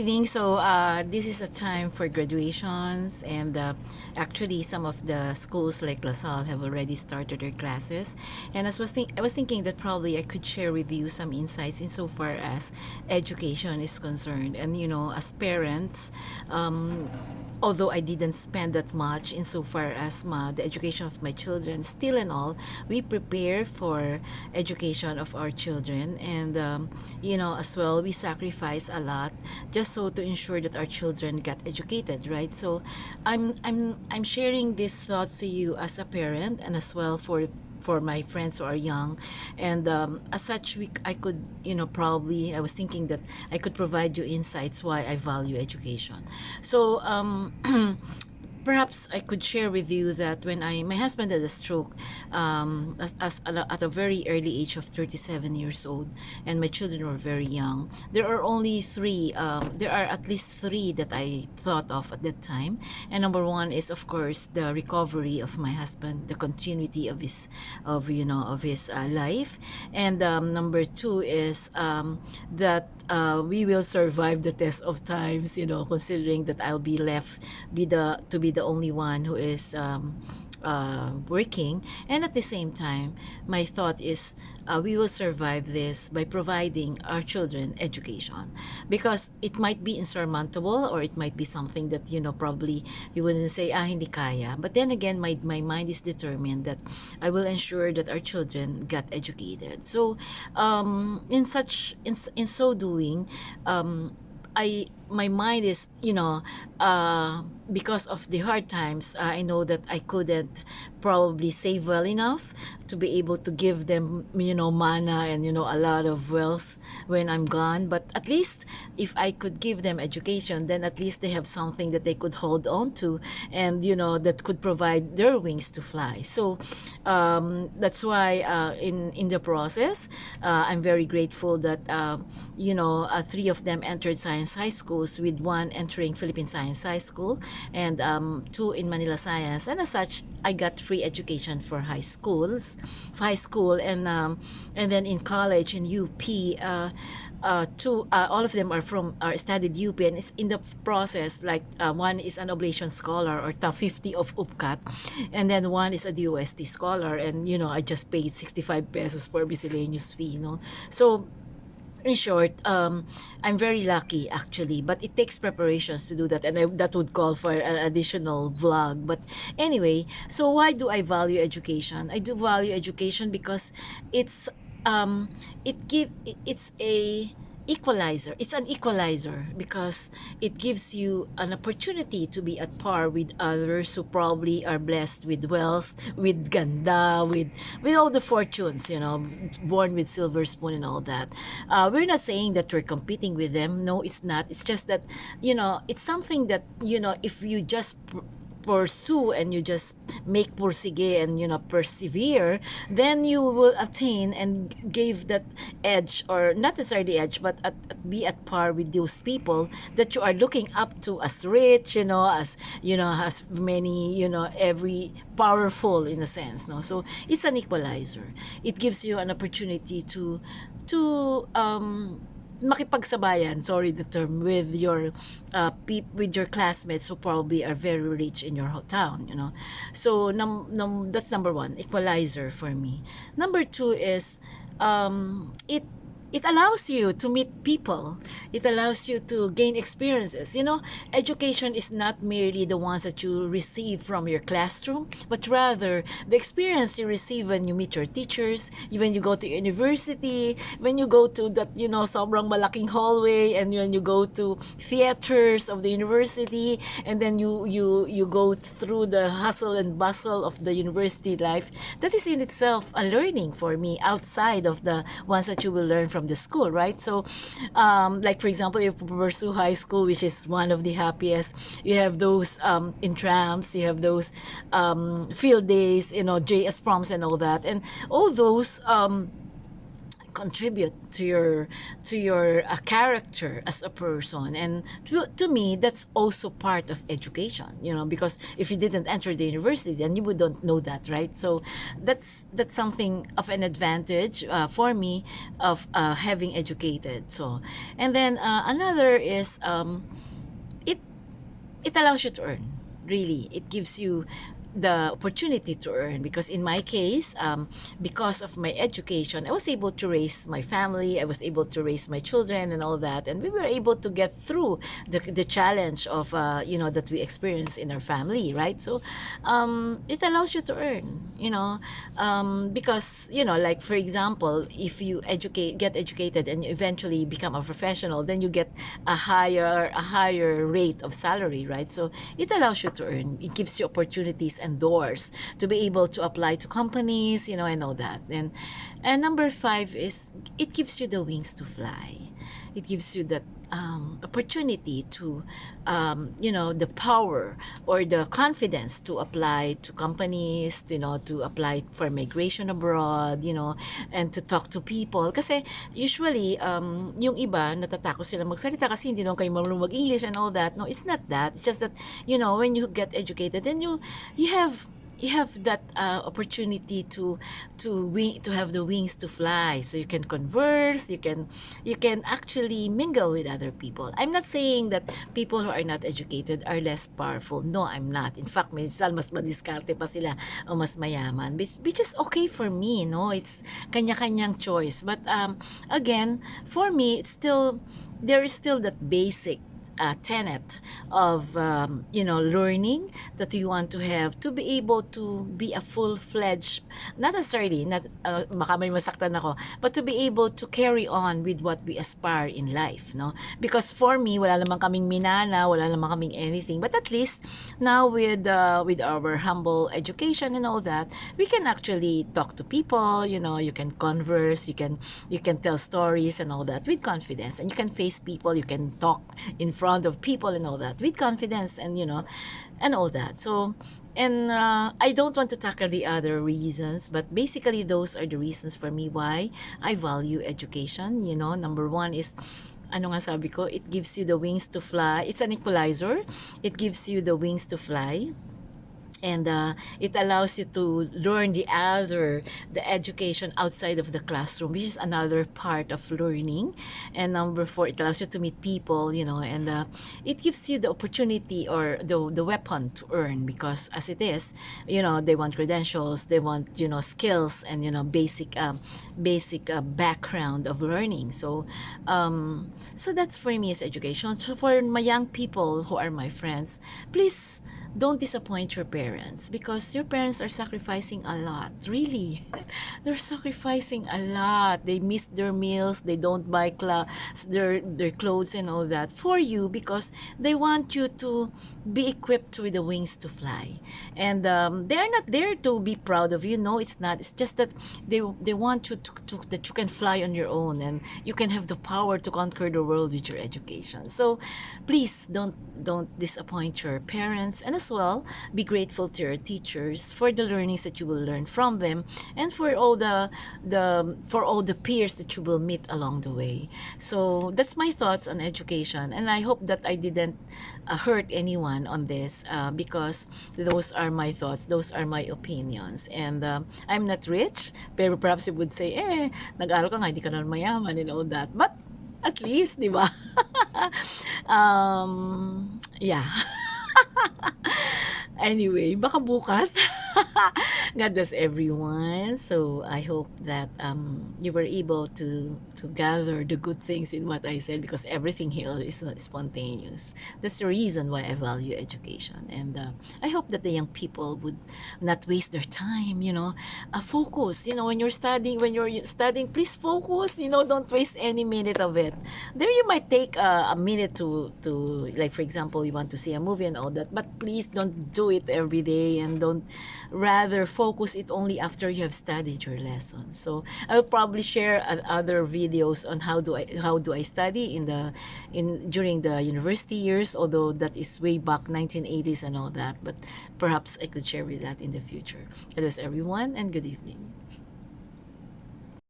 Evening. This is a time for graduations, and actually, some of the schools like LaSalle have already started their classes. And I was thinking that probably I could share with you some insights insofar as education is concerned. And as parents, um, although I didn't spend that much insofar as the education of my children, still and all, we prepare for education of our children, and as well, we sacrifice a lot just so to ensure that our children get educated, right? So I'm sharing these thoughts to you as a parent, and as well for my friends who are young. And as such, I could, probably I was thinking that I could provide you insights why I value education. So perhaps I could share with you that when my husband had a stroke, at a very early age of 37 years old, and my children were very young. There are only three. There are at least three that I thought of at that time. And number one is, of course, the recovery of my husband, the continuity of his life, and number two is that we will survive the test of times. Considering that I'll be left to be the only one who is working. And at the same time, my thought is we will survive this by providing our children education, because it might be insurmountable, or it might be something that probably you wouldn't say hindi kaya, but then again, my mind is determined that I will ensure that our children get educated. So in so doing, I my mind is, because of the hard times, I know that I couldn't probably save well enough to be able to give them, mana and, a lot of wealth when I'm gone. But at least if I could give them education, then at least they have something that they could hold on to, and, that could provide their wings to fly. So that's why in the process, I'm very grateful that, three of them entered science high schools, with one entering Philippine Science High School, and two in Manila Science. And as such, I got free education for high school, and then in college in UP. All of them are studied UP, and it's in the process, like one is an oblation scholar, or top 50 of UPCAT, and then one is a DOST scholar, and I just paid 65 pesos for miscellaneous fee. So in short, I'm very lucky actually, but it takes preparations to do that, and that would call for an additional vlog. But anyway, so why do I value education? I do value education because it's it's a equalizer. It's an equalizer because it gives you an opportunity to be at par with others who probably are blessed with wealth, with ganda, with all the fortunes, born with silver spoon and all that. We're not saying that we're competing with them. No, it's not. It's just that, it's something that, if you just pursue, and you just make pursige, and persevere, then you will attain and give that edge, or not necessarily edge, but be at par with those people that you are looking up to as rich, as many, every powerful in a sense. No, so it's an equalizer. It gives you an opportunity to makipagsabayan, sorry the term, with your with your classmates who probably are very rich in your town. So that's number one, equalizer for me. Number two is, it allows you to meet people. It allows you to gain experiences. Education is not merely the ones that you receive from your classroom, but rather the experience you receive when you meet your teachers, when you go to university, when you go to that, sobrang malaking hallway, and when you go to theaters of the university, and then you go through the hustle and bustle of the university life. That is in itself a learning for me, outside of the ones that you will learn from the school, right? So like for example, if you pursue high school, which is one of the happiest, you have those intrams, you have those field days, JS proms and all that, and all those contribute to your character as a person. And to me, that's also part of education, because if you didn't enter the university, then you wouldn't know that, right? So that's something of an advantage for me of having educated. So, and then another is, it it allows you to earn. Really, it gives you the opportunity to earn, because in my case, because of my education, I was able to raise my family, I was able to raise my children and all that, and we were able to get through the challenge of that we experience in our family, right? So it allows you to earn, because like for example, if you get educated and you eventually become a professional, then you get a higher rate of salary, right? So it allows you to earn, it gives you opportunities and doors to be able to apply to companies, and all that. And number 5 is, it gives you the wings to fly. It gives you that opportunity to, the power or the confidence to apply to companies, to apply for migration abroad, and to talk to people. Kasi usually, yung iba, natatakot sila magsalita kasi hindi naman kayo marunong mag-English and all that. No, it's not that. It's just that, when you get educated, then you have that opportunity to have the wings to fly, so you can converse, you can actually mingle with other people. I'm not saying that people who are not educated are less powerful. No, I'm not. In fact, minsan mas madiskarte pa sila o mas mayaman, which is okay for me, no? It's kanya-kanyang choice. But again, for me, there is still that basic tenet of learning that you want to have to be able to be a full-fledged, not necessarily, not baka may masaktan ako, but to be able to carry on with what we aspire in life, no? Because for me, wala namang kaming minana, wala namang kaming anything, but at least now with our humble education and all that, we can actually talk to people, you can converse, you can tell stories and all that with confidence, and you can face people, you can talk in front of people and all that with confidence, and and all that. So, and I don't want to tackle the other reasons, but basically those are the reasons for me why I value education. Number 1 is, ano nga sabi ko, it gives you the wings to fly. It's an equalizer. It gives you the wings to fly. And it allows you to learn the education outside of the classroom, which is another part of learning. And number 4, it allows you to meet people, and it gives you the opportunity or the weapon to earn, because as it is, they want credentials, they want, skills, and, basic background of learning. So that's for me is education. So for my young people who are my friends, please don't disappoint your parents, because your parents are sacrificing a lot. Really, they're sacrificing a lot. They miss their meals, they don't buy their clothes and all that for you, because they want you to be equipped with the wings to fly. And they are not there to be proud of you. No, it's not. It's just that they want you to that you can fly on your own, and you can have the power to conquer the world with your education. So please don't disappoint your parents, and as well, be grateful to your teachers for the learnings that you will learn from them, and for all the peers that you will meet along the way. So that's my thoughts on education, and I hope that I didn't hurt anyone on this, because those are my thoughts, those are my opinions, and I'm not rich, pero perhaps you would say, nag-aral ka nga, hindi ka na mayaman and all that, but at least, di ba? Yeah. Anyway, baka bukas. God bless everyone. So I hope that you were able to gather the good things in what I said, because everything here is not spontaneous. That's the reason why I value education, and I hope that the young people would not waste their time. Focus. When you're studying, please focus. Don't waste any minute of it. There you might take a minute to like, for example, you want to see a movie and all that, but please don't do it every day, and don't rather focus it only after you have studied your lessons. So I will probably share other videos on how do I study during the university years, although that is way back 1980s and all that, but perhaps I could share with that in the future. God bless everyone, and good evening.